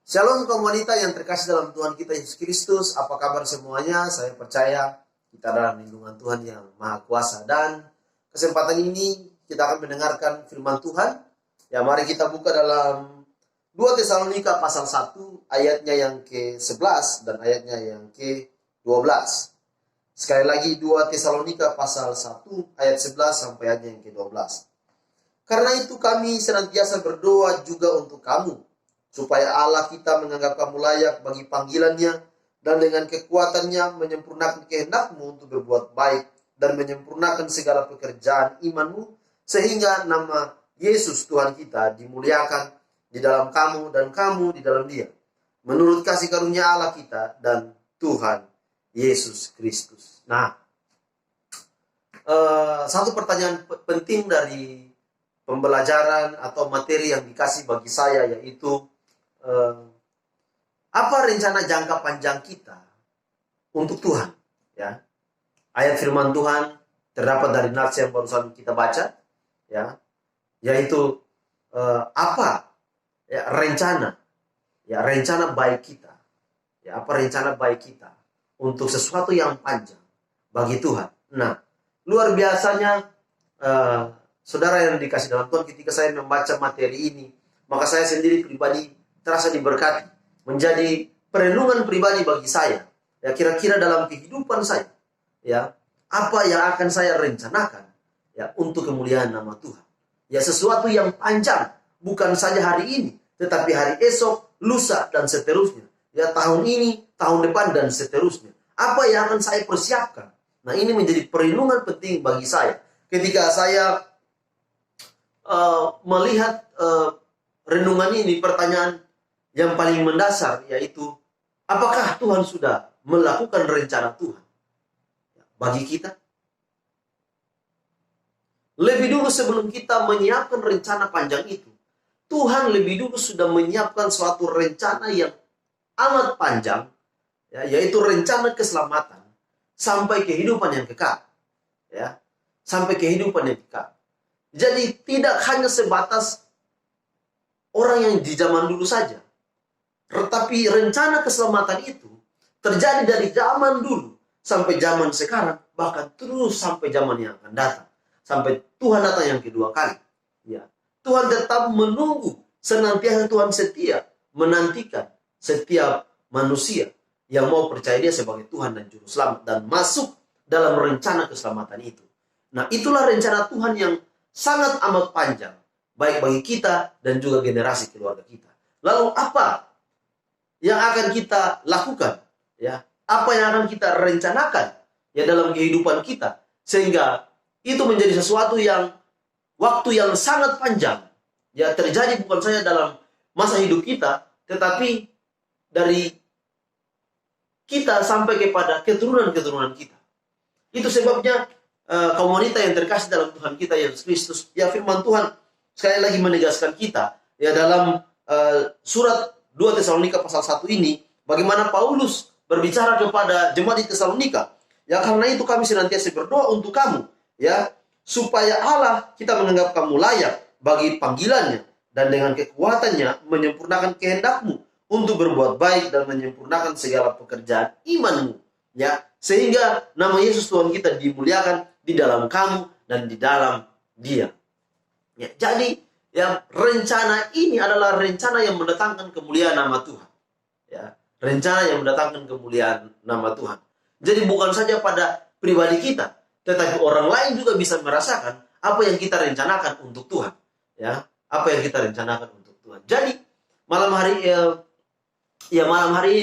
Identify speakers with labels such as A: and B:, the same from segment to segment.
A: Shalom komunitas yang terkasih dalam Tuhan kita Yesus Kristus. Apa kabar semuanya? Saya percaya kita dalam lindungan Tuhan yang Maha Kuasa. Dan kesempatan ini kita akan mendengarkan firman Tuhan. Ya, mari kita buka dalam 2 Tesalonika pasal 1 ayatnya yang ke-11 dan ayatnya yang ke-12. Sekali lagi 2 Tesalonika pasal 1 ayat 11 sampai ayatnya yang ke-12. Karena itu kami senantiasa berdoa juga untuk kamu, supaya Allah kita menganggap kamu layak bagi panggilannya dan dengan kekuatannya menyempurnakan kehendakmu untuk berbuat baik dan menyempurnakan segala pekerjaan imanmu, sehingga nama Yesus Tuhan kita dimuliakan di dalam kamu dan kamu di dalam Dia, menurut kasih karunia Allah kita dan Tuhan Yesus Kristus. Nah, satu pertanyaan penting dari pembelajaran atau materi yang dikasih bagi saya yaitu apa rencana jangka panjang kita untuk Tuhan, ya. Ayat firman Tuhan terdapat dari nats yang barusan kita baca, ya, yaitu apa ya rencana baik kita, ya, apa rencana baik kita untuk sesuatu yang panjang bagi Tuhan. Nah, luar biasanya saudara yang dikasih dalam Tuhan, ketika saya membaca materi ini, maka saya sendiri pribadi terasa diberkati, menjadi perenungan pribadi bagi saya. Ya, kira-kira dalam kehidupan saya, ya, apa yang akan saya rencanakan, ya, untuk kemuliaan nama Tuhan. Ya, sesuatu yang panjang, bukan saja hari ini, tetapi hari esok, lusa, dan seterusnya. Ya, tahun ini, tahun depan, dan seterusnya. Apa yang akan saya persiapkan? Nah, ini menjadi perenungan penting bagi saya. Ketika saya melihat renungan ini, pertanyaan yang paling mendasar yaitu, apakah Tuhan sudah melakukan rencana Tuhan bagi kita? Lebih dulu sebelum kita menyiapkan rencana panjang itu, Tuhan lebih dulu sudah menyiapkan suatu rencana yang amat panjang, ya, yaitu rencana keselamatan sampai kehidupan yang kekal, ya, sampai kehidupan yang kekal. Jadi tidak hanya sebatas orang yang di zaman dulu saja, tetapi rencana keselamatan itu terjadi dari zaman dulu sampai zaman sekarang, bahkan terus sampai zaman yang akan datang, sampai Tuhan datang yang kedua kali. Ya, Tuhan tetap menunggu, senantiasa Tuhan setia menantikan setiap manusia yang mau percaya Dia sebagai Tuhan dan Juru Selamat dan masuk dalam rencana keselamatan itu. Nah, itulah rencana Tuhan yang sangat amat panjang, baik bagi kita dan juga generasi keluarga kita. Lalu apa yang akan kita lakukan, ya? Apa yang akan kita rencanakan, ya, dalam kehidupan kita, sehingga itu menjadi sesuatu yang waktu yang sangat panjang, ya, terjadi bukan saja dalam masa hidup kita, tetapi dari kita sampai kepada keturunan-keturunan kita. Itu sebabnya komunitas yang terkasih dalam Tuhan kita Yesus Kristus, ya, firman Tuhan sekali lagi menegaskan kita, ya, dalam surat 2 Tesalonika pasal 1 ini, bagaimana Paulus berbicara kepada jemaat di Tesalonika. Ya, karena itu kami senantiasa berdoa untuk kamu, ya, supaya Allah kita menganggap kamu layak bagi panggilannya dan dengan kekuatannya menyempurnakan kehendakmu untuk berbuat baik dan menyempurnakan segala pekerjaan imanmu, ya, sehingga nama Yesus Tuhan kita dimuliakan di dalam kamu dan di dalam Dia. Ya, jadi, ya, rencana ini adalah rencana yang mendatangkan kemuliaan nama Tuhan. Ya, rencana yang mendatangkan kemuliaan nama Tuhan. Jadi bukan saja pada pribadi kita, tetapi orang lain juga bisa merasakan apa yang kita rencanakan untuk Tuhan. Ya, apa yang kita rencanakan untuk Tuhan. Jadi malam hari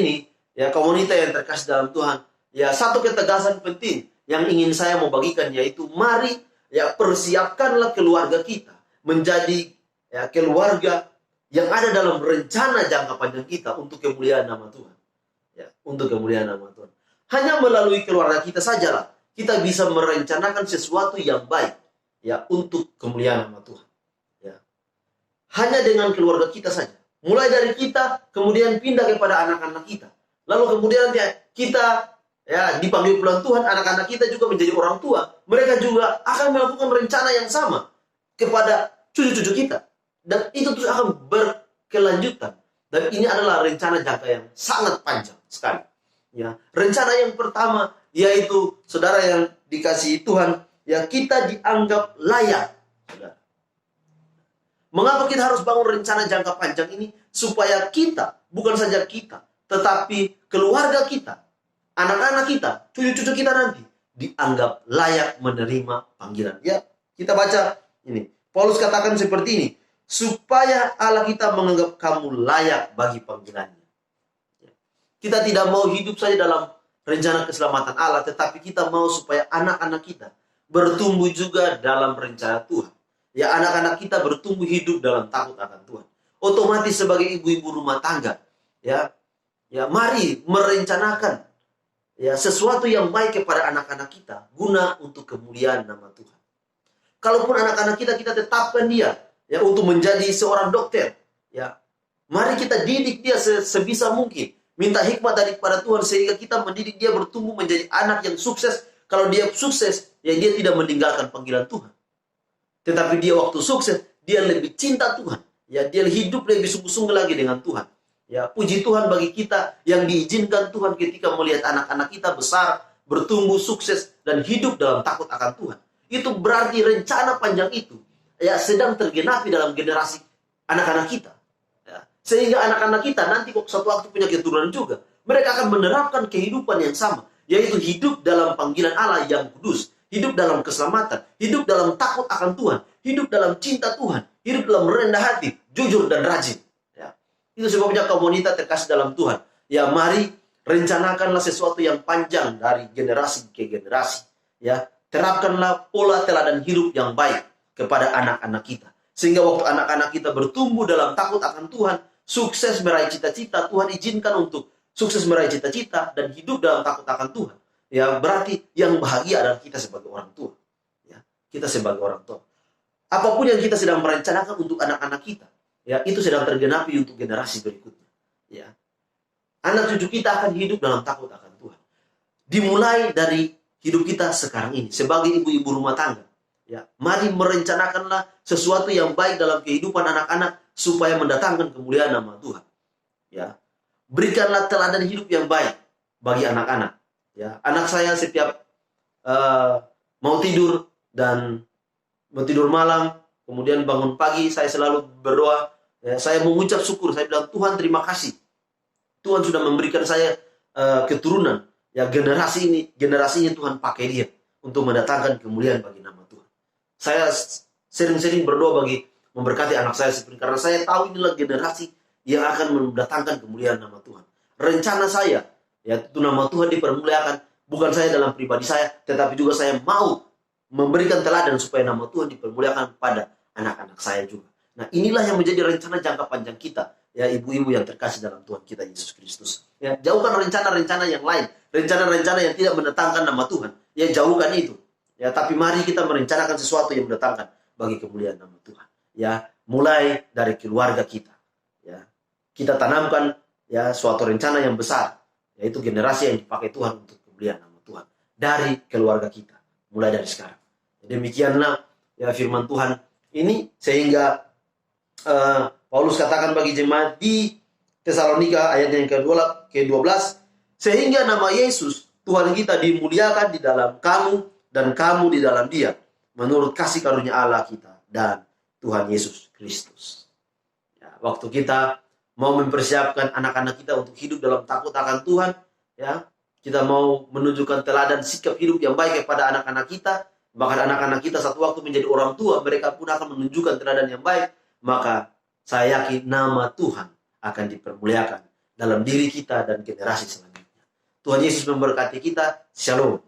A: ini, ya, komunitas yang terkasih dalam Tuhan, ya, satu ketegasan penting yang ingin saya mau bagikan yaitu, mari, ya, persiapkanlah keluarga kita menjadi, ya, keluarga yang ada dalam rencana jangka panjang kita untuk kemuliaan nama Tuhan. Ya, untuk kemuliaan nama Tuhan. Hanya melalui keluarga kita sajalah kita bisa merencanakan sesuatu yang baik, ya, untuk kemuliaan nama Tuhan. Ya. Hanya dengan keluarga kita saja. Mulai dari kita, kemudian pindah kepada anak-anak kita. Lalu kemudian, ya, kita, ya, dipanggil pulang Tuhan, anak-anak kita juga menjadi orang tua. Mereka juga akan melakukan rencana yang sama kepada cucu-cucu kita. Dan itu terus akan berkelanjutan. Dan ini adalah rencana jangka yang sangat panjang sekali. Ya, rencana yang pertama yaitu saudara yang dikasihi Tuhan, ya kita dianggap layak. Saudara. Mengapa kita harus bangun rencana jangka panjang ini? Supaya kita, bukan saja kita, tetapi keluarga kita, anak-anak kita, cucu-cucu kita nanti dianggap layak menerima panggilan. Ya, kita baca ini. Paulus katakan seperti ini, supaya Allah kita menganggap kamu layak bagi panggilannya. Ya. Kita tidak mau hidup saja dalam rencana keselamatan Allah, tetapi kita mau supaya anak-anak kita bertumbuh juga dalam rencana Tuhan. Ya, anak-anak kita bertumbuh hidup dalam takut akan Tuhan. Otomatis sebagai ibu-ibu rumah tangga, ya mari merencanakan ya sesuatu yang baik kepada anak-anak kita guna untuk kemuliaan nama Tuhan. Kalaupun anak-anak kita tetapkan dia ya untuk menjadi seorang dokter, ya mari kita didik dia sebisa mungkin, minta hikmat daripada Tuhan sehingga kita mendidik dia bertumbuh menjadi anak yang sukses. Kalau dia sukses, ya dia tidak meninggalkan panggilan Tuhan. Tetapi dia waktu sukses, dia lebih cinta Tuhan. Ya, dia hidup lebih sungguh-sungguh lagi dengan Tuhan. Ya, puji Tuhan bagi kita yang diizinkan Tuhan ketika melihat anak-anak kita besar, bertumbuh, sukses, dan hidup dalam takut akan Tuhan. Itu berarti rencana panjang itu ya sedang tergenapi dalam generasi anak-anak kita. Ya, sehingga anak-anak kita nanti kok suatu waktu punya keturunan juga, mereka akan menerapkan kehidupan yang sama, yaitu hidup dalam panggilan Allah yang kudus. Hidup dalam keselamatan, hidup dalam takut akan Tuhan, hidup dalam cinta Tuhan, hidup dalam rendah hati, jujur dan rajin. Ya. Itu sebabnya komunitas terkasih dalam Tuhan. Ya, mari rencanakanlah sesuatu yang panjang dari generasi ke generasi. Ya, terapkanlah pola teladan hidup yang baik kepada anak-anak kita. Sehingga waktu anak-anak kita bertumbuh dalam takut akan Tuhan, sukses meraih cita-cita, Tuhan izinkan untuk sukses meraih cita-cita dan hidup dalam takut akan Tuhan. Ya, berarti yang bahagia adalah kita sebagai orang tua. Ya, kita sebagai orang tua. Apapun yang kita sedang merencanakan untuk anak-anak kita, ya, itu sedang tergenapi untuk generasi berikutnya. Ya. Anak cucu kita akan hidup dalam takut akan Tuhan. Dimulai dari hidup kita sekarang ini sebagai ibu-ibu rumah tangga. Ya, mari merencanakanlah sesuatu yang baik dalam kehidupan anak-anak supaya mendatangkan kemuliaan nama Tuhan. Ya. Berikanlah teladan hidup yang baik bagi anak-anak. Ya, anak saya setiap mau tidur malam, kemudian bangun pagi, saya selalu berdoa. Ya, saya mengucap syukur. Saya bilang, Tuhan terima kasih. Tuhan sudah memberikan saya keturunan. Ya, generasi ini Tuhan pakai dia untuk mendatangkan kemuliaan bagi nama Tuhan. Saya sering-sering berdoa bagi memberkati anak saya seperti karena saya tahu inilah generasi yang akan mendatangkan kemuliaan nama Tuhan. Rencana saya, yaitu nama Tuhan dipermuliakan, bukan saya dalam pribadi saya, tetapi juga saya mau memberikan teladan supaya nama Tuhan dipermuliakan pada anak-anak saya juga. Nah, inilah yang menjadi rencana jangka panjang kita, ya ibu-ibu yang terkasih dalam Tuhan kita Yesus Kristus. Ya, jauhkan rencana-rencana yang lain, rencana-rencana yang tidak mendatangkan nama Tuhan. Ya, jauhkan itu. Ya, tapi mari kita merencanakan sesuatu yang mendatangkan bagi kemuliaan nama Tuhan. Ya, mulai dari keluarga kita. Ya, kita tanamkan ya suatu rencana yang besar, yaitu generasi yang dipakai Tuhan untuk kemuliaan nama Tuhan dari keluarga kita, mulai dari sekarang. Demikianlah ya firman Tuhan ini, sehingga Paulus katakan bagi jemaat di Tesalonika ayat yang ke-12, sehingga nama Yesus Tuhan kita dimuliakan di dalam kamu dan kamu di dalam dia, menurut kasih karunia Allah kita dan Tuhan Yesus Kristus. Ya, waktu kita mau mempersiapkan anak-anak kita untuk hidup dalam takut akan Tuhan, ya, kita mau menunjukkan teladan sikap hidup yang baik kepada anak-anak kita, bahkan anak-anak kita satu waktu menjadi orang tua, mereka pun akan menunjukkan teladan yang baik, maka saya yakin nama Tuhan akan dipermuliakan dalam diri kita dan generasi selanjutnya. Tuhan Yesus memberkati kita. Shalom.